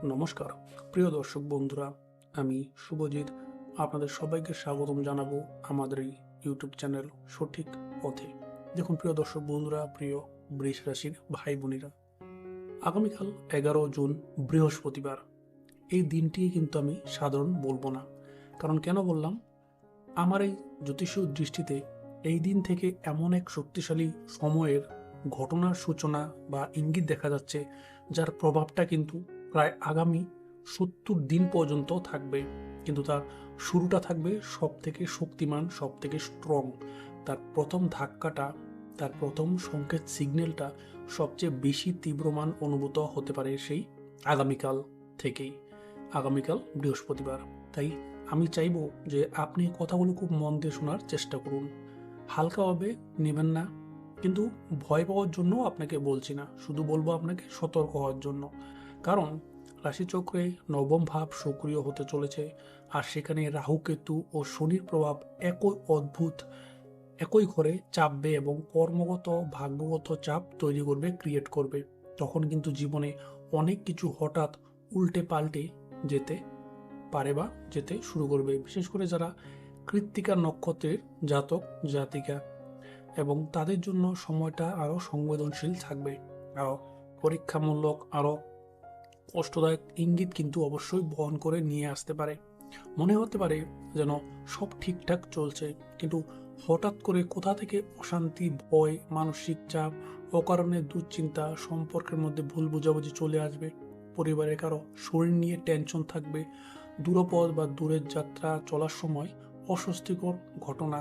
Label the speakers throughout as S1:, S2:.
S1: নমস্কার প্রিয় দর্শক বন্ধুরা, আমি শুভজিৎ আপনাদের সবাইকে স্বাগতম জানাবো আমাদের এই ইউটিউব চ্যানেল সঠিক পথে। দেখুন প্রিয় দর্শক বন্ধুরা, প্রিয় বৃষ রাশির ভাই বোনেরা, আগামীকাল 11 জুন বৃহস্পতিবার। এই দিনটি কিন্তু আমি সাধারণ বলবো না, কারণ কেন বললাম, আমার এই জ্যোতিষীয় দৃষ্টিতে এই দিন থেকে এমন এক শক্তিশালী সময়ের ঘটনার সূচনা বা ইঙ্গিত দেখা যাচ্ছে, যার প্রভাবটা কিন্তু প্রায় আগামী 70 দিন পর্যন্ত থাকবে। কিন্তু তার শুরুটা থাকবে সব থেকে শক্তিমান, সব থেকে স্ট্রং। তার প্রথম ধাক্কাটা, তার প্রথম সংকেত সিগন্যালটা সবচেয়ে বেশি তীব্রমান অনুভূত হতে পারে সেই আগামীকাল থেকেই, আগামীকাল বৃহস্পতিবার। তাই আমি চাইবো যে আপনি কথাগুলো খুব মন দিয়ে শোনার চেষ্টা করুন, হালকাভাবে নেবেন না। কিন্তু ভয় পাওয়ার জন্য আপনাকে বলছি না, শুধু বলবো আপনাকে সতর্ক হওয়ার জন্য। কারণ রাশিচক্রে নবম ভাব সক্রিয় হতে চলেছে, আর সেখানে রাহু কেতু ও শনির প্রভাব একই অদ্ভুত, একই ঘরে চাপবে এবং কর্মগত ভাগ্যগত চাপ তৈরি করবে, ক্রিয়েট করবে। তখন কিন্তু জীবনে অনেক কিছু হঠাৎ উল্টে পাল্টে যেতে পারে বা যেতে শুরু করবে, বিশেষ করে যারা কৃত্তিকা নক্ষত্রের জাতক জাতিকা, এবং তাদের জন্য সময়টা আরো সংবেদনশীল থাকবে, আরো পরীক্ষামূলক, আরো কষ্টদায়ক ইঙ্গিত কিন্তু অবশ্যই বহন করে নিয়ে আসতে পারে। মনে হতে পারে যেন সব ঠিকঠাক চলছে, কিন্তু হঠাৎ করে কোথা থেকে অশান্তি, ভয়, মানসিক চাপ, অকারণে দুশ্চিন্তা, সম্পর্কের মধ্যে ভুল বোঝাবুঝি চলে আসবে। পরিবারের কারো শরীর নিয়ে টেনশন থাকবে। দূরপথ বা দূরের যাত্রা চলার সময় অস্বস্তিকর ঘটনা,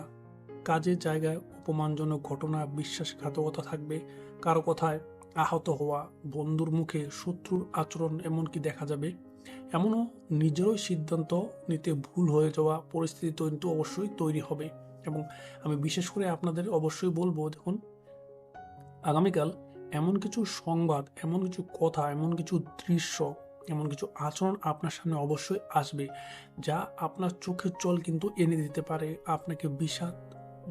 S1: কাজের জায়গায় অপমানজনক ঘটনা, বিশ্বাসঘাতকতা থাকবে। কারো কথায় আহত হওয়া, বন্ধুর মুখে শত্রুর আচরণ এমনকি দেখা যাবে। এমনও নিজেরই সিদ্ধান্ত নিতে ভুল হয়ে যাওয়া পরিস্থিতি কিন্তু অবশ্যই তৈরি হবে। এবং আমি বিশেষ করে আপনাদের অবশ্যই বলবো, দেখুন, আগামীকাল এমন কিছু সংবাদ, এমন কিছু কথা, এমন কিছু দৃশ্য, এমন কিছু আচরণ আপনার সামনে অবশ্যই আসবে, যা আপনার চোখের জল কিন্তু এনে দিতে পারে, আপনাকে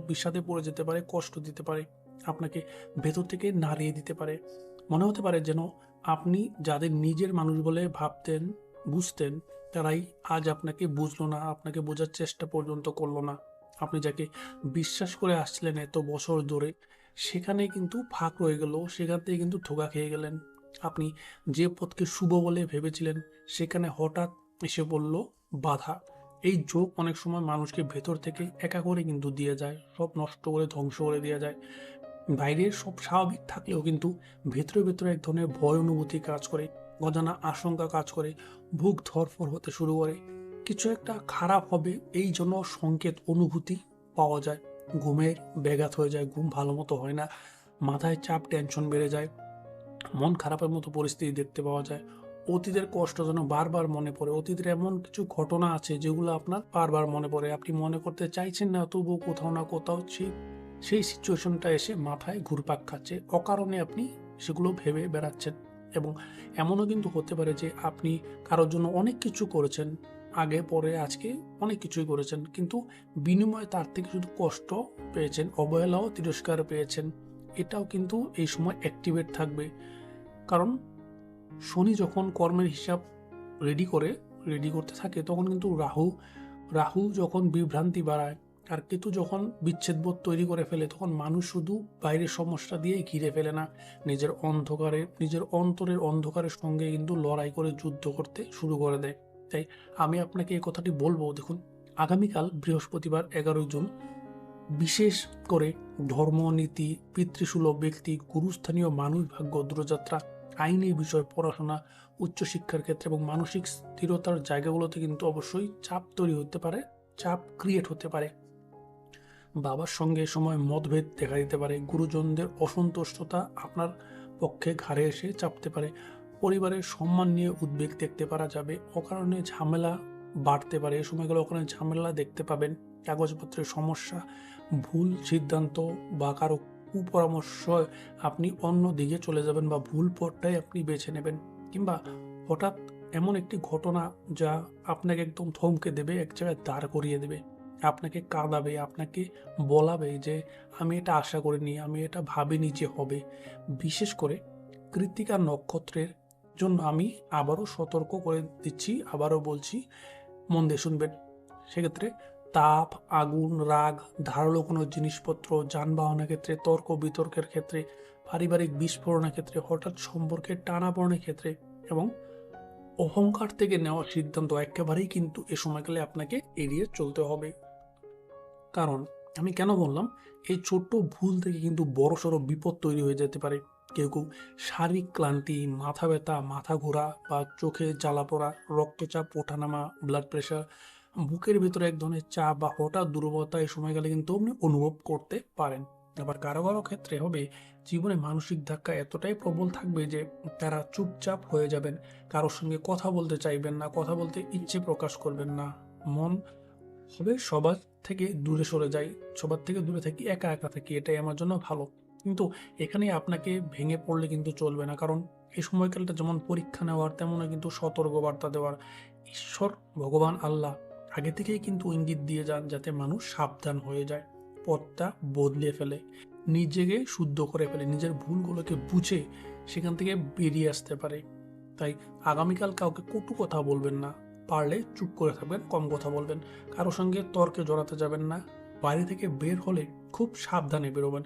S1: বিষাদে পড়ে যেতে পারে, কষ্ট দিতে পারে, আপনাকে ভেতর থেকে নাড়িয়ে দিতে পারে। মনে হতে পারে যেন আপনি যাদের নিজের মানুষ বলে ভাবতেন, বুঝতেন, তারাই আজ আপনাকে বুঝলো না, আপনাকে বোঝার চেষ্টা পর্যন্ত করলো না। আপনি যাকে বিশ্বাস করে আসছিলেন এত বছর ধরে, সেখানে কিন্তু ফাঁক রয়ে গেল, সেখান থেকে কিন্তু ধোঁকা খেয়ে গেলেন। আপনি যে পথকে শুভ বলে ভেবেছিলেন, সেখানে হঠাৎ এসে পড়ল বাধা। এই যোগ অনেক সময় মানুষকে ভেতর থেকে একা করে কিন্তু দিয়ে যায়, সব নষ্ট করে ধ্বংস করে দিয়ে যায়। বাইরে সব স্বাভাবিক থাকলেও কিন্তু ভেতরে ভেতরে এক ধরনের ভয় অনুভূতি কাজ করে, অজানা আশঙ্কা কাজ করে, বুক ধড়ফড় হতে শুরু করে। কিছু একটা খারাপ হবে এই জন্য সংকেত, অনুভূতি পাওয়া যায়। ঘুমের ব্যাঘাত হয়ে যায়, ঘুম ভালো মতো হয় না, মাথায় চাপ, টেনশন বেড়ে যায়, মন খারাপের মতো পরিস্থিতি দেখতে পাওয়া যায়। অতীতের কষ্ট যেন বারবার মনে পড়ে, অতীতের এমন কিছু ঘটনা আছে যেগুলো আপনার বারবার মনে পড়ে, আপনি মনে করতে চাইছেন না, তবুও কোথাও না কোথাও সেই সিচুয়েশনটা এসে মাথায় ঘুরপাক খাচ্ছে, অকারণে আপনি সেগুলো ভেবে বেড়াচ্ছেন। এবং এমনও কিন্তু হতে পারে যে আপনি কারোর জন্য অনেক কিছু করেছেন, আগে পরে আজকে অনেক কিছুই করেছেন, কিন্তু বিনিময়ে তার থেকে শুধু কষ্ট পেয়েছেন, অবহেলাও তিরস্কার পেয়েছেন। এটাও কিন্তু এই সময় অ্যাক্টিভেট থাকবে। কারণ শনি যখন কর্মের হিসাব রেডি করতে থাকে, তখন কিন্তু রাহু রাহু যখন বিভ্রান্তি বাড়ায়, আর কেতু যখন বিচ্ছেদবোধ তৈরি করে ফেলে, তখন মানুষ শুধু বাইরের সমস্যা দিয়ে ঘিরে ফেলে না, নিজের অন্তরের অন্ধকারের সঙ্গে কিন্তু লড়াই করে যুদ্ধ করতে শুরু করে দেয়। তাই আমি আপনাকে এই কথাটি বলবো, দেখুন, আগামীকাল বৃহস্পতিবার 11 জুন, বিশেষ করে ধর্মনীতি, পিতৃসুলভ ব্যক্তি, গুরুস্থানীয় মানুষ, ভাগ্য, দূরযাত্রা, আইনি বিষয়, পড়াশোনা, উচ্চশিক্ষার ক্ষেত্রে এবং মানসিক স্থিরতার জায়গাগুলোতে কিন্তু অবশ্যই চাপ তৈরি হতে পারে, চাপ ক্রিয়েট হতে পারে। বাবার সঙ্গে এ সময় মতভেদ দেখা দিতে পারে, গুরুজনদের অসন্তুষ্টতা আপনার পক্ষে ঘাড়ে এসে চাপতে পারে, পরিবারের সম্মান নিয়ে উদ্বেগ দেখতে পারা যাবে, অকারণে ঝামেলা বাড়তে পারে, এই সময়গুলো অকারণে ঝামেলা দেখতে পাবেন, কাগজপত্রের সমস্যা, ভুল সিদ্ধান্ত বা কারো কুপরামর্শ, আপনি অন্য দিকে চলে যাবেন বা ভুল পথটাই আপনি বেছে নেবেন, কিংবা হঠাৎ এমন একটি ঘটনা যা আপনাকে একদম থমকে দেবে, এক জায়গায় দাঁড় করিয়ে দেবে, আপনাকে কাঁদাবে, আপনাকে বলাবে যে আমি এটা আশা করিনি, আমি এটা ভাবিনি যে হবে। বিশেষ করে কৃত্তিকা নক্ষত্রের জন্য আমি আবারও সতর্ক করে দিচ্ছি, আবারও বলছি, মন দিয়ে শুনবেন। সেক্ষেত্রে তাপ, আগুন, রাগ, ধারালো কোনো জিনিসপত্র, যানবাহনের ক্ষেত্রে, তর্ক বিতর্কের ক্ষেত্রে, পারিবারিক বিস্ফোরণের ক্ষেত্রে, হঠাৎ সম্পর্কের টানাপোড়েনের ক্ষেত্রে এবং অহংকার থেকে নেওয়া সিদ্ধান্ত একেবারেই কিন্তু এ সময়কালে আপনাকে এড়িয়ে চলতে হবে। কারণ আমি কেন বললাম, এই ছোট্ট ভুল থেকে কিন্তু বড়সড় বিপদ তৈরি হয়ে যেতে পারে। কেউ কেউ শারীরিক ক্লান্তি, মাথা ব্যথা, মাথা ঘোরা বা চোখে জ্বালা পড়া, রক্তচাপ ওঠানামা, ব্লাড প্রেশার, বুকের ভেতরে এক ধরনের চাপ বা হঠাৎ দুর্বলতা এই সময়কালে কিন্তু আপনি অনুভব করতে পারেন। আবার কারো কারো ক্ষেত্রে হবে জীবনে মানসিক ধাক্কা এতটাই প্রবল থাকবে যে তারা চুপচাপ হয়ে যাবেন, কারোর সঙ্গে কথা বলতে চাইবেন না, কথা বলতে ইচ্ছে প্রকাশ করবেন না, মন হবে সবার থেকে দূরে সরে যাই, সবার থেকে দূরে থাকি, একা একা থাকি, এটাই আমার জন্য ভালো। কিন্তু এখানে আপনাকে ভেঙে পড়লে কিন্তু চলবে না, কারণ এই সময়কালটা যেমন পরীক্ষা নেওয়ার তেমনই কিন্তু সতর্কবার্তা দেওয়ার। ঈশ্বর ভগবান আল্লাহ আগে থেকেই কিন্তু ইঙ্গিত দিয়ে যান যাতে মানুষ সাবধান হয়ে যায়, পথটা বদলে ফেলে, নিজেকে শুদ্ধ করে ফেলে, নিজের ভুলগুলোকে বুঝে সেখান থেকে বেরিয়ে আসতে পারে। তাই আগামীকাল কাউকে কটু কথা বলবেন না, পারলে চুপ করে থাকবেন, কম কথা বলবেন, কারো সঙ্গে তর্কে জড়াতে যাবেন না, বাড়ি থেকে বের হলে খুব সাবধানে বেরোবেন,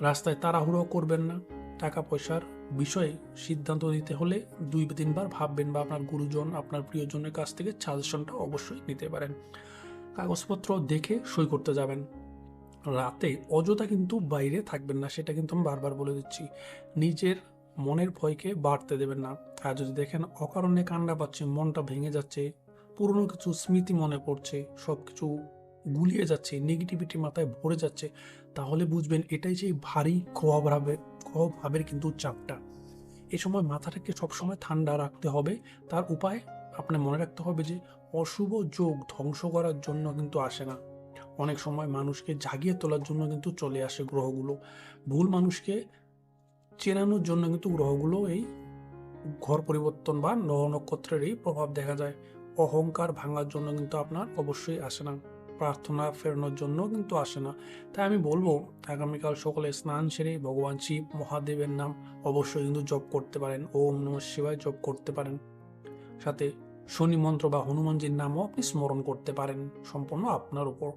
S1: রাস্তায় তাড়াহুড়ো করবেন না, টাকা পয়সার বিষয়ে সিদ্ধান্ত নিতে হলে 2-3 বার ভাববেন বা আপনার গুরুজন, আপনার প্রিয়জনের কাছ থেকে সাজেশনটা অবশ্যই নিতে পারেন। কাগজপত্র দেখে সই করতে যাবেন। রাতে অযথা কিন্তু বাইরে থাকবেন না, সেটা কিন্তু আমি বারবার বলে দিচ্ছি। নিজের মনের ভয়কে বাড়তে দেবেন না। আর যদি দেখেন অকারণে কান্না পাচ্ছে, মনটা ভেঙে যাচ্ছে, পুরনো কিছু স্মৃতি মনে পড়ছে, সব কিছু গুলিয়ে যাচ্ছে, নেগেটিভিটি মাথায় ভরে যাচ্ছে, তাহলে বুঝবেন এটাই সেই ভারী গ্রহভাবের কিন্তু চাপটা। এই সময় মাথাটাকে সবসময় ঠান্ডা রাখতে হবে। তার উপায় আপনার মনে রাখতে হবে যে অশুভ যোগ ধ্বংস করার জন্য কিন্তু আসে না, অনেক সময় মানুষকে জাগিয়ে তোলার জন্য কিন্তু চলে আসে গ্রহগুলো। ভুল মানুষকে চেনানোর জন্য কিন্তু গ্রহগুলো এই ঘর পরিবর্তন বা নব নক্ষত্রের এই প্রভাব দেখা যায়। অহংকার ভাঙার জন্য কিন্তু আপনার অবশ্যই আসে না, প্রার্থনা ফেরানোর জন্য কিন্তু আসে না। তাই আমি বলবো আগামীকাল সকালে স্নান সেরে ভগবান শিব মহাদেবের নাম অবশ্যই কিন্তু জপ করতে পারেন, ওম নমঃ শিবায় জপ করতে পারেন, সাথে শনি মন্ত্র বা হনুমানজির নামও আপনি স্মরণ করতে পারেন। সম্পূর্ণ আপনার উপর।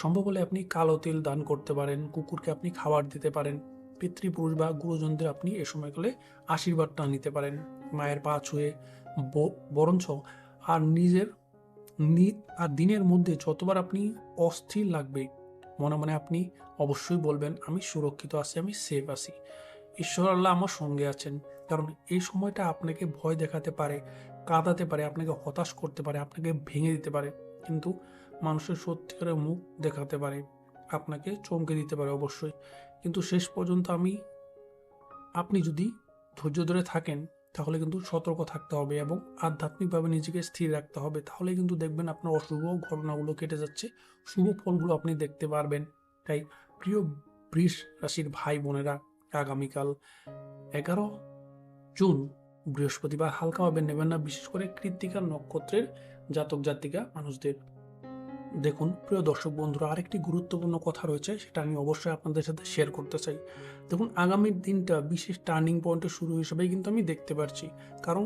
S1: সম্ভব হলে আপনি কালো তিল দান করতে পারেন, কুকুরকে আপনি খাবার দিতে পারেন, পিতৃপুরুষ বা গুরুজনদের আপনি এ সময়কালে আশীর্বাদটা নিতে পারেন, মায়ের পা ছুঁয়ে বরঞ্চ আর নিজের আর দিনের মধ্যে যতবার আপনি অস্থির লাগবে মনে মনে আপনি অবশ্যই বলবেন আমি সুরক্ষিত আছি, আমি সেফ আছি, ঈশ্বর আল্লাহ আমার সঙ্গে আছেন। কারণ এই সময়টা আপনাকে ভয় দেখাতে পারে, কাঁদাতে পারে, আপনাকে হতাশ করতে পারে, আপনাকে ভেঙে দিতে পারে, কিন্তু মানুষের সত্যিকারের মুখ দেখাতে পারে, আপনাকে চমকে দিতে পারে অবশ্যই। কিন্তু শেষ পর্যন্ত আপনি যদি ধৈর্য ধরে থাকেন তাহলে কিন্তু সতর্ক থাকতে হবে এবং আধ্যাত্মিকভাবে নিজেকে স্থির রাখতে হবে, তাহলে কিন্তু দেখবেন আপনার অশুভ ঘটনাগুলো কেটে যাচ্ছে, শুভ ফলগুলো আপনি দেখতে পারবেন। তাই প্রিয় বৃষ রাশির ভাই বোনেরা, আগামীকাল 11 জুন বৃহস্পতিবার হালকাভাবে নেবেন না, বিশেষ করে কৃত্তিকা নক্ষত্রের জাতক জাতিকা মানুষদের। দেখুন প্রিয় দর্শক বন্ধুরা, আরেকটি গুরুত্বপূর্ণ কথা রয়েছে, সেটা আমি অবশ্যই আপনাদের সাথে শেয়ার করতে চাই। দেখুন আগামীর দিনটা বিশেষ টার্নিং পয়েন্টের শুরু হিসেবেই কিন্তু আমি দেখতে পারছি, কারণ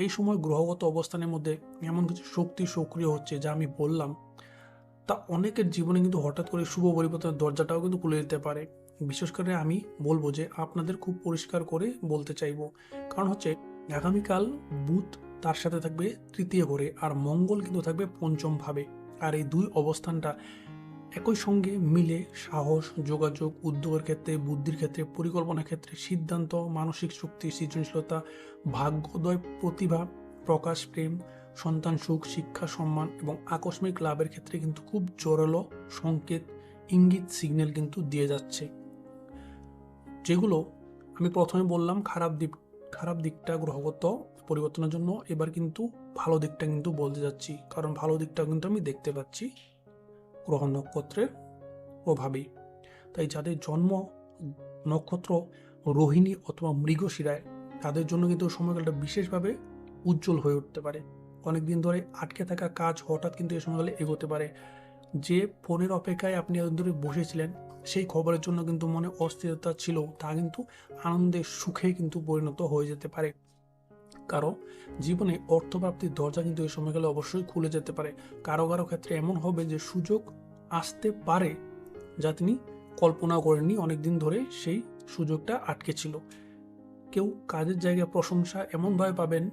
S1: এই সময় গ্রহগত অবস্থানের মধ্যে এমন কিছু শক্তি সক্রিয় হচ্ছে যা আমি বললাম, তা অনেকের জীবনে কিন্তু হঠাৎ করে শুভ পরিবর্তনের দরজাটাও কিন্তু খুলে দিতে পারে। বিশেষ করে আমি বলবো যে আপনাদের খুব পরিষ্কার করে বলতে চাইবো, কারণ হচ্ছে আগামীকাল বুধ তার সাথে থাকবে তৃতীয় ঘরে, আর মঙ্গল কিন্তু থাকবে পঞ্চম ভাবে। আর এই দুই অবস্থানটা একই সঙ্গে মিলে সাহস, যোগাযোগ, উদ্যোগের ক্ষেত্রে, বুদ্ধির ক্ষেত্রে, পরিকল্পনার ক্ষেত্রে, সিদ্ধান্ত, মানসিক শক্তি, সৃজনশীলতা, ভাগ্যোদয়, প্রতিভা প্রকাশ, প্রেম, সন্তান সুখ, শিক্ষা, সম্মান এবং আকস্মিক লাভের ক্ষেত্রে কিন্তু খুব জোরালো সংকেত, ইঙ্গিত, সিগন্যাল কিন্তু দিয়ে যাচ্ছে, যেগুলো আমি প্রথমে বললাম খারাপ দিকটা গ্রহগত পরিবর্তনের জন্য, এবার কিন্তু ভালো দিকটা কিন্তু বলতে যাচ্ছি, কারণ ভালো দিকটা কিন্তু আমি দেখতে পাচ্ছি গ্রহ নক্ষত্রের প্রভাবেই। তাই যাদের জন্ম নক্ষত্র রোহিণী অথবা মৃগশিরায়, তাদের জন্য কিন্তু সময়কালটা বিশেষভাবে উজ্জ্বল হয়ে উঠতে পারে। অনেকদিন ধরে আটকে থাকা কাজ হঠাৎ কিন্তু এই সময়কালে এগোতে পারে। যে ফোনের অপেক্ষায় আপনি এতদিন ধরে বসেছিলেন, সেই খবরের জন্য কিন্তু মনে অস্থিরতা ছিল, তা কিন্তু আনন্দের সুখে কিন্তু পরিণত হয়ে যেতে পারে। কারো জীবনে অর্থপ্রাপ্তির দরজা কিন্তু এই সময়কালে অবশ্যই খুলে যেতে পারে। কারো কারো ক্ষেত্রে এমন হবে যে সুযোগ আসতে পারে যা তিনি কল্পনা করেননি, অনেকদিন ধরে সেই সুযোগটা আটকে ছিল। কেউ কাজের জায়গায় প্রশংসা এমনভাবে পাবেন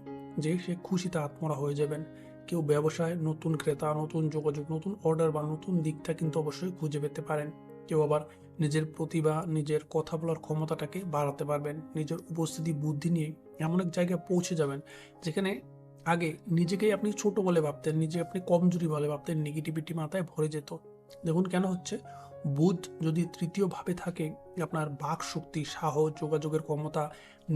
S1: যে সে খুশিতে আত্মরা হয়ে যাবেন। কেউ ব্যবসায় নতুন ক্রেতা, নতুন যোগাযোগ, নতুন অর্ডার বা নতুন দিকটা কিন্তু অবশ্যই খুঁজে পেতে পারেন। কেউ আবার নিজের প্রতিভা, নিজের কথা বলার ক্ষমতাটাকে বাড়াতে পারবেন। নিজের উপস্থিতি বুদ্ধি নিয়ে এমন এক জায়গায় পৌঁছে যাবেন যেখানে আগে নিজেকেই আপনি ছোট বলে ভাবতেন, নিজে আপনি কমজোরি বলে ভাবতেন, নেগেটিভিটি মাথায় ভরে যেত। দেখুন কেন হচ্ছে, বুধ যদি তৃতীয় ভাবে থাকে, আপনার বাক শক্তি, সাহস, যোগাযোগের ক্ষমতা,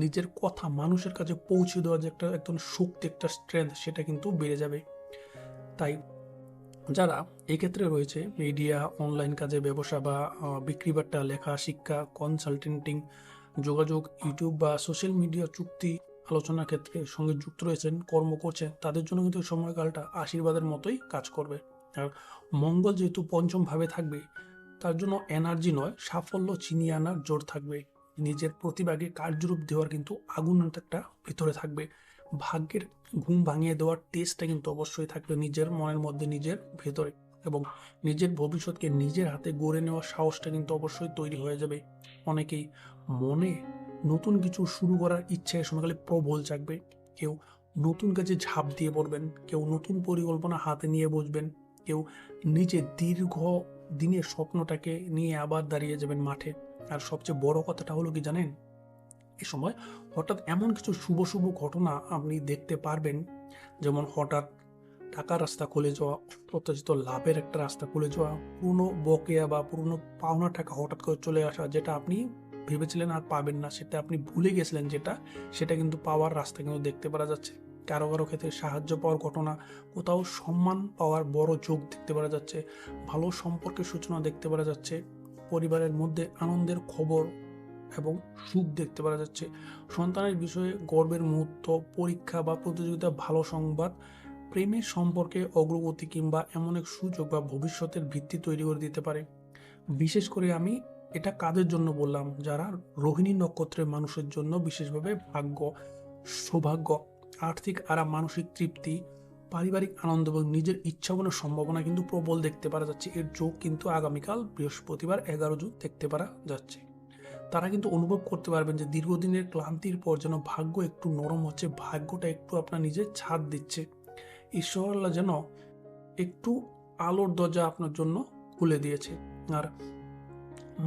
S1: নিজের কথা মানুষের কাছে পৌঁছে দেওয়ার যে একটা একদম শক্তি, একটা স্ট্রেংথ, সেটা কিন্তু বেড়ে যাবে। তাই যারা এই ক্ষেত্রে রয়েছে, মিডিয়া, অনলাইন কাজে, ব্যবসা বা বিক্রি বাট্টা, লেখা, শিক্ষা, কনসালটেন্টিং, যোগাযোগ, ইউটিউব বা সোশ্যাল মিডিয়া, চুক্তি আলোচনার ক্ষেত্রে সঙ্গে যুক্ত রয়েছেন, কর্ম করছেন, তাদের জন্য কিন্তু এই সময়কালটা আশীর্বাদের মতোই কাজ করবে। আর মঙ্গল যেহেতু পঞ্চম ভাবে থাকবে, তার জন্য এনার্জি নয়, সাফল্য ছিনিয়ে আনার জোর থাকবে। নিজের প্রতিভাকে কার্যরূপ দেওয়ার কিন্তু আগুন একটা ভিতরে থাকবে। ভাগ্যের ঘুম ভাঙিয়ে দেওয়ার টেস্টটা কিন্তু অবশ্যই থাকবে নিজের মনের মধ্যে, নিজের ভেতরে, এবং নিজের ভবিষ্যৎকে নিজের হাতে গড়ে নেওয়ার সাহসটা কিন্তু অবশ্যই তৈরি হয়ে যাবে। অনেকেই মনে নতুন কিছু শুরু করার ইচ্ছা এ সময়কালে প্রবল জাগবে। কেউ নতুন কাজে ঝাঁপ দিয়ে পড়বেন, কেউ নতুন পরিকল্পনা হাতে নিয়ে বসবেন, কেউ নিজের দীর্ঘ দিনের স্বপ্নটাকে নিয়ে আবার দাঁড়িয়ে যাবেন মাঠে। আর সবচেয়ে বড় কথাটা হলো কি জানেন, এ সময় হঠাৎ এমন কিছু শুভ শুভ ঘটনা আপনি দেখতে পারবেন, যেমন হঠাৎ টাকার রাস্তা খুলে যাওয়া, প্রত্যাশিত লাভের একটা রাস্তা খুলে যাওয়া, পুরনো বকেয়া বা পুরনো পাওনা টাকা হঠাৎ করে চলে আসা, যেটা আপনি ভেবেছিলেন আর পাবেন না, সেটা আপনি ভুলে গেছিলেন যেটা, সেটা কিন্তু পাওয়ার রাস্তা কিন্তু দেখতে পাওয়া যাচ্ছে। কারো কারো ক্ষেত্রে সাহায্য পাওয়ার ঘটনা, কোথাও সম্মান পাওয়ার বড় যোগ দেখতে পাওয়া যাচ্ছে, ভালো সম্পর্কের সূচনা দেখতে পাওয়া যাচ্ছে, পরিবারের মধ্যে আনন্দের খবর এবং সুখ দেখতে পাওয়া যাচ্ছে, সন্তানের বিষয়ে গর্বের মুহূর্ত, পরীক্ষা বা প্রতিযোগিতা, ভালো সংবাদ, প্রেমের সম্পর্কে অগ্রগতি কিংবা এমন এক সুযোগ বা ভবিষ্যতের ভিত্তি তৈরি করে দিতে পারে। বিশেষ করে আমি এটা কাদের জন্য বললাম, যারা রোহিণী নক্ষত্রের মানুষের জন্য বিশেষভাবে ভাগ্য, সৌভাগ্য, আর্থিক আরাম, মানসিক তৃপ্তি, পারিবারিক আনন্দ এবং নিজের ইচ্ছাপূর্ণ সম্ভাবনা কিন্তু প্রবল দেখতে পারা যাচ্ছে। এর যোগ কিন্তু আগামীকাল বৃহস্পতিবার 11 জুন দেখতে পারা যাচ্ছে। তারা কিন্তু অনুভব করতে পারবেন যে দীর্ঘদিনের ক্লান্তির পর যেন ভাগ্য একটু নরম হচ্ছে, ভাগ্যটা একটু আপনার নিজের ছাদ দিচ্ছে, ঈশ্বরআল্লাহ যেন একটু আলোর দরজা আপনার জন্য খুলে দিয়েছে। আর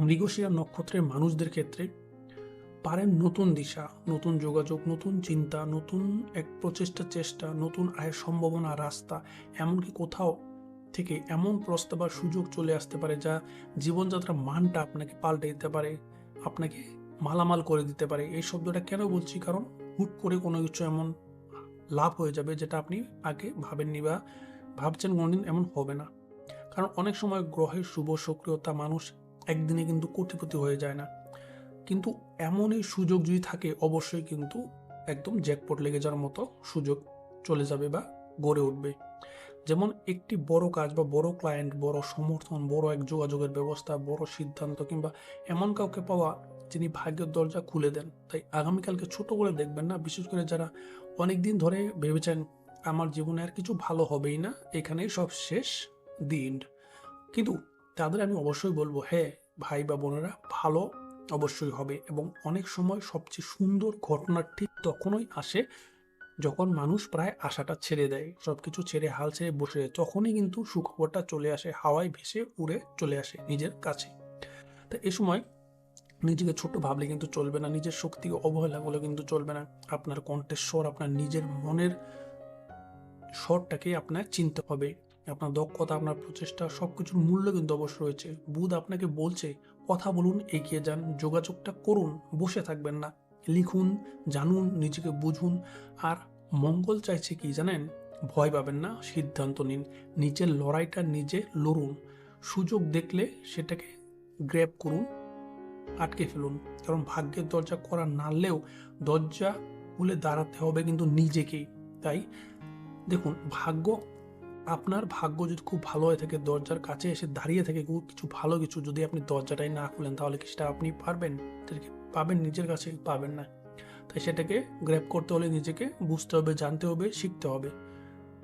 S1: মৃগশিরা নক্ষত্রের মানুষদের ক্ষেত্রে পারেন নতুন দিশা, নতুন যোগাযোগ, নতুন চিন্তা, নতুন এক চেষ্টা, নতুন আয়ের সম্ভাবনা, রাস্তা, এমনকি কোথাও থেকে এমন প্রস্তাব বা সুযোগ চলে আসতে পারে যা জীবনযাত্রার মানটা আপনাকে পাল্টে দিতে পারে, আপনাকে মালামাল করে দিতে পারে। এই শব্দটা কেন বলছি, কারণ হুট করে কোনো কিছু এমন লাভ হয়ে যাবে যেটা আপনি আগে ভাবেননি বা ভাবছেন কোনোদিন এমন হবে না। কারণ অনেক সময় গ্রহের শুভ সক্রিয়তা, মানুষ একদিনে কিন্তু কোটিপতি হয়ে যায় না, কিন্তু এমনই সুযোগ যদি থাকে অবশ্যই কিন্তু একদম জ্যাকপট লেগে যাওয়ার মতো সুযোগ চলে যাবে বা গড়ে উঠবে। যেমন একটি বড় কাজ বা বড় ক্লায়েন্ট, বড় সমর্থন, বড় এক যোগাযোগের ব্যবস্থা, বড় সিদ্ধান্ত কিংবা এমন কাউকে পাওয়া যিনি ভাগ্যের দরজা খুলে দেন। তাই আগামীকালকে ছোট করে দেখবেন না, বিশেষ করে যারা অনেকদিন ধরে ভেবেছেন আমার জীবনে আর কিছু ভালো হবেই না, এখানেই সব শেষ, দি এন্ড, কিন্তু তাদের আমি অবশ্যই বলবো, হ্যাঁ ভাই বা বোনেরা, ভালো অবশ্যই হবে। এবং অনেক সময় সবচেয়ে সুন্দর ঘটনা ঠিক তখনই আসে যখন মানুষ প্রায় আশাটা ছেড়ে দেয়, সবকিছু ছেড়ে হাল ছেড়ে বসে যায়, তখনই কিন্তু সুখবরটা চলে আসে, হাওয়ায় ভেসে উড়ে চলে আসে নিজের কাছে। তো এ সময় নিজেকে ছোট ভাবলে কিন্তু চলবে না, নিজের শক্তিকে অবহেলা করলে কিন্তু চলবে না। আপনার কণ্ঠের স্বর, আপনার নিজের মনের স্বরটাকে আপনার চিনতে হবে। আপনার দক্ষতা, আপনার প্রচেষ্টা, সবকিছুর মূল্য কিন্তু অবশ্য রয়েছে। বুধ আপনাকে বলছে কথা বলুন, এগিয়ে যান, যোগাযোগটা করুন, বসে থাকবেন না, লিখুন, জানুন, নিজেকে বুঝুন। আর মঙ্গল চাইছে কি জানেন, ভয় পাবেন না, সিদ্ধান্ত নিন, নিজের লড়াইটা নিজে লড়ুন, সুযোগ দেখলে সেটাকে গ্র্যাব করুন, আটকে ফেলুন। কারণ ভাগ্যের দরজা করা নাড়লেও দরজা খুলে দাঁড়াতে হবে কিন্তু নিজেকেই। তাই দেখুন, আপনার ভাগ্য যদি খুব ভালো হয়ে থাকে, দরজার কাছে এসে দাঁড়িয়ে থাকে কিছু ভালো কিছু, যদি আপনি দরজাটাই না খুলেন তাহলে কি সেটা আপনি পারবেন? পাবেন নিজের কাছে? পাবেন না। তাই সেটাকে গ্র্যাব করতে হলে নিজেকে বুঝতে হবে, জানতে হবে, শিখতে হবে।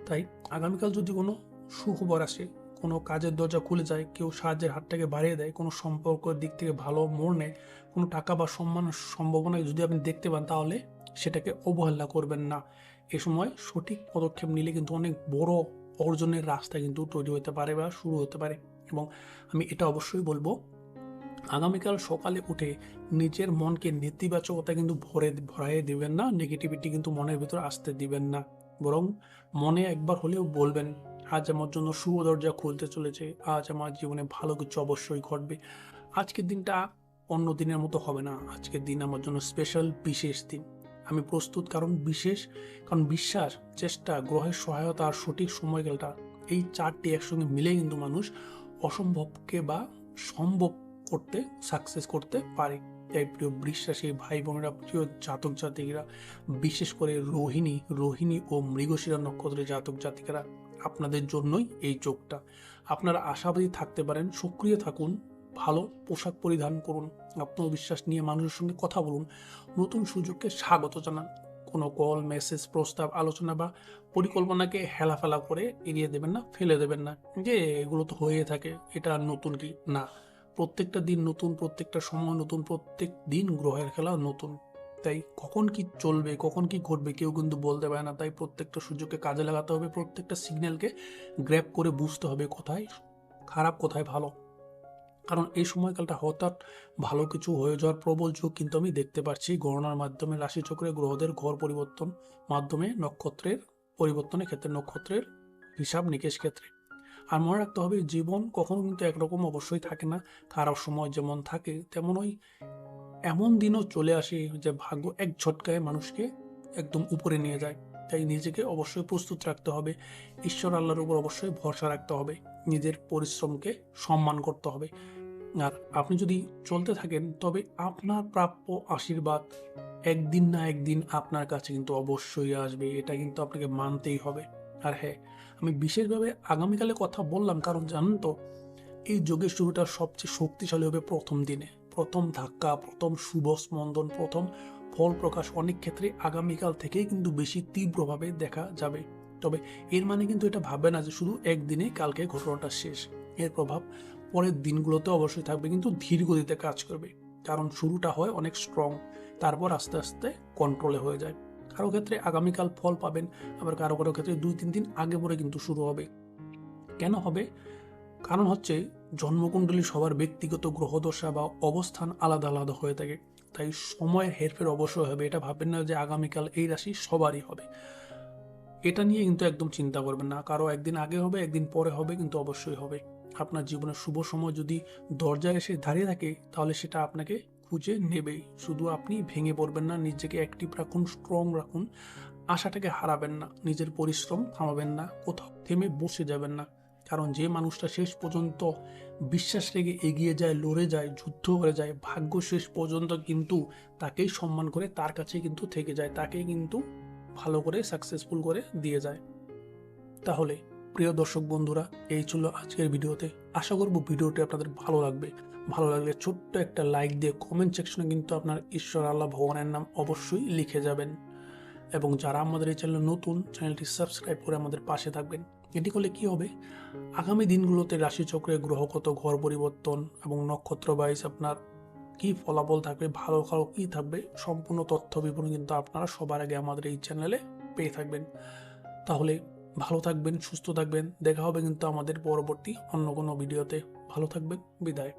S1: তাই আগামীকাল যদি কোনো সুখবর আসে, কোনো কাজের দরজা খুলে যায়, কেউ সাহায্যের হাতটাকে বাড়িয়ে দেয়, কোনো সম্পর্কের দিক থেকে ভালো মোড় নেয়, কোনো টাকা বা সম্মানের সম্ভাবনা যদি আপনি দেখতে পান, তাহলে সেটাকে অবহেলা করবেন না। এ সময় সঠিক পদক্ষেপ নিলে কিন্তু অনেক বড় অর্জনের রাস্তা কিন্তু তৈরি হতে পারে বা শুরু হতে পারে। এবং আমি এটা অবশ্যই বলবো, আগামীকাল সকালে উঠে নিজের মনকে নেতিবাচকতা কিন্তু ভরাইয়ে দিবেন না, নেগেটিভিটি কিন্তু মনের ভিতরে আসতে দিবেন না। বরং মনে একবার হলেও বলবেন, আজ আমার জন্য শুভ দরজা খুলতে চলেছে, আজ আমার জীবনে ভালো কিছু অবশ্যই ঘটবে। আজকের দিনটা অন্য দিনের মতো হবে না, আজকের দিন আমার জন্য স্পেশাল, বিশেষ দিন। আমি প্রস্তুত, কারণ বিশ্বাস, চেষ্টা, গ্রহের সহায়তা আর সঠিক সময়কালটা, এই চারটি একসঙ্গে মিলে কিন্তু মানুষ অসম্ভবকে বা সম্ভব করতে, সাকসেস করতে পারে। তাই প্রিয় বৃষ রাশির ভাই বোনেরা, প্রিয় জাতক জাতিকেরা, বিশেষ করে রোহিণী ও মৃগশিরা নক্ষত্রের জাতক জাতিকারা, আপনাদের জন্যই এই যোগটা। আপনারা আশাবাদী থাকতে পারেন, সক্রিয় থাকুন, ভালো পোশাক পরিধান করুন, আত্মবিশ্বাস নিয়ে মানুষের সঙ্গে কথা বলুন, নতুন সুযোগকে স্বাগত জানান। কোনো কল, মেসেজ, প্রস্তাব, আলোচনা বা পরিকল্পনাকে হেলাফেলা করে এড়িয়ে দেবেন না, ফেলে দেবেন না যে এগুলো তো হয়ে থাকে, এটা আর নতুন কি না। প্রত্যেকটা দিন নতুন, প্রত্যেকটা সময় নতুন, প্রত্যেক দিন গ্রহের খেলা নতুন। তাই কখন কি চলবে, কখন কি ঘটবে কেউ কিন্তু বলতে পারে না। তাই প্রত্যেকটা সুযোগকে কাজে লাগাতে হবে, প্রত্যেকটা সিগন্যালকে গ্র্যাব করে বুঝতে হবে কোথায় খারাপ, কোথায় ভালো। কারণ এই সময়কালটা হঠাৎ ভালো কিছু হয়ে যাওয়ার প্রবল যোগ কিন্তু আমি দেখতে পাচ্ছি গণনার মাধ্যমে, রাশিচক্রে গ্রহদের ঘর পরিবর্তন মাধ্যমে, নক্ষত্রের পরিবর্তনের ক্ষেত্রে, নক্ষত্রের হিসাব নিকেশ ক্ষেত্রে। আর মনে রাখতে হবে, জীবন কখনো কিন্তু একরকম অবশ্যই থাকে না। খারাপ সময় যেমন থাকে, তেমনই এমন দিনও চলে আসে যে ভাগ্য এক ঝটকায় মানুষকে একদম উপরে নিয়ে যায়। তাই নিজেকে অবশ্যই প্রস্তুত রাখতে হবে, ঈশ্বর আল্লাহর উপর অবশ্যই ভরসা রাখতে হবে, নিজের পরিশ্রমকে সম্মান করতে হবে। আর আপনি যদি চলতে থাকেন, তবে আপনার প্রাপ্য আশীর্বাদ একদিন না একদিন আপনার কাছে কিন্তু অবশ্যই আসবে, এটা কিন্তু আপনাকে মানতেই হবে। আর হ্যাঁ, আমি বিশেষভাবে আগামীকালে কথা বললাম, কারণ জানেন তো, এই যোগের শুরুটা সবচেয়ে শক্তিশালী হবে প্রথম দিনে। প্রথম ধাক্কা, প্রথম শুভ স্পন্দন, প্রথম ফল প্রকাশ অনেক ক্ষেত্রে আগামীকাল থেকেই কিন্তু বেশি তীব্রভাবে দেখা যাবে। তবে এর মানে কিন্তু এটা ভাববে না যে শুধু একদিনে কালকে ঘটনাটা শেষ। এর প্রভাব পরের দিনগুলোতে অবশ্যই থাকবে, কিন্তু ধীর গতিতে কাজ করবে। কারণ শুরুটা হয় অনেক স্ট্রং, তারপর আস্তে আস্তে কন্ট্রোলে হয়ে যায়। কারো ক্ষেত্রে আগামীকাল ফল পাবেন, আবার কারো কারো ক্ষেত্রে 2-3 দিন আগে পরে কিন্তু শুরু হবে। কেন হবে? কারণ হচ্ছে, জন্মকুণ্ডলী সবার ব্যক্তিগত গ্রহদশা বা অবস্থান আলাদা আলাদা হয়ে থাকে। তাই সময়ের হেরফের অবশ্যই হবে। এটা ভাববেন না যে আগামীকাল এই রাশি সবারই হবে, এটা নিয়ে কিন্তু একদম চিন্তা করবেন না। কারো একদিন আগে হবে, একদিন পরে হবে, কিন্তু অবশ্যই হবে। আপনার জীবনের শুভ সময় যদি দরজায় এসে দাঁড়িয়ে থাকে, তাহলে সেটা আপনাকে খুঁজে নেবেই। শুধু আপনি ভেঙে পড়বেন না, নিজেকে অ্যাক্টিভ রাখুন, স্ট্রং রাখুন, আশাটাকে হারাবেন না, নিজের পরিশ্রম থামাবেন না, কোথাও থেমে বসে যাবেন না। কারণ যে মানুষটা শেষ পর্যন্ত বিশ্বাস রেখে এগিয়ে যায়, লড়ে যায়, যুদ্ধ করে যায়, ভাগ্য শেষ পর্যন্ত কিন্তু তাকেই সম্মান করে, তার কাছেই কিন্তু থেকে যায়, তাকেই কিন্তু ভালো করে সাকসেসফুল করে দিয়ে যায়। তাহলে প্রিয় দর্শক বন্ধুরা, এই ছিল আজকের ভিডিওতে। আশা করব ভিডিওটি আপনাদের ভালো লাগবে। ভালো লাগলে ছোট্ট একটা লাইক দিয়ে কমেন্ট সেকশনে কিন্তু আপনার ঈশ্বর আল্লাহ ভগবানের নাম অবশ্যই লিখে যাবেন। এবং যারা আমাদের এই চ্যানেল নতুন, চ্যানেলটি সাবস্ক্রাইব করে আমাদের পাশে থাকবেন। এটি করলে কি হবে, আগামী দিনগুলোতে রাশিচক্রে গ্রহগত ঘর পরিবর্তন এবং নক্ষত্র ওয়াইজ আপনার কি ফলাফল থাকবে, ভালো খারাপ কি থাকবে, সম্পূর্ণ তথ্য বিবরণ কিন্তু আপনারা সবার আগে আমাদের এই চ্যানেলে পেয়ে থাকবেন। তাহলে ভালো থাকবেন, সুস্থ থাকবেন। দেখা হবে কিন্তু আমাদের পরবর্তী অন্য কোনো ভিডিওতে। ভালো থাকবেন, বিদায়।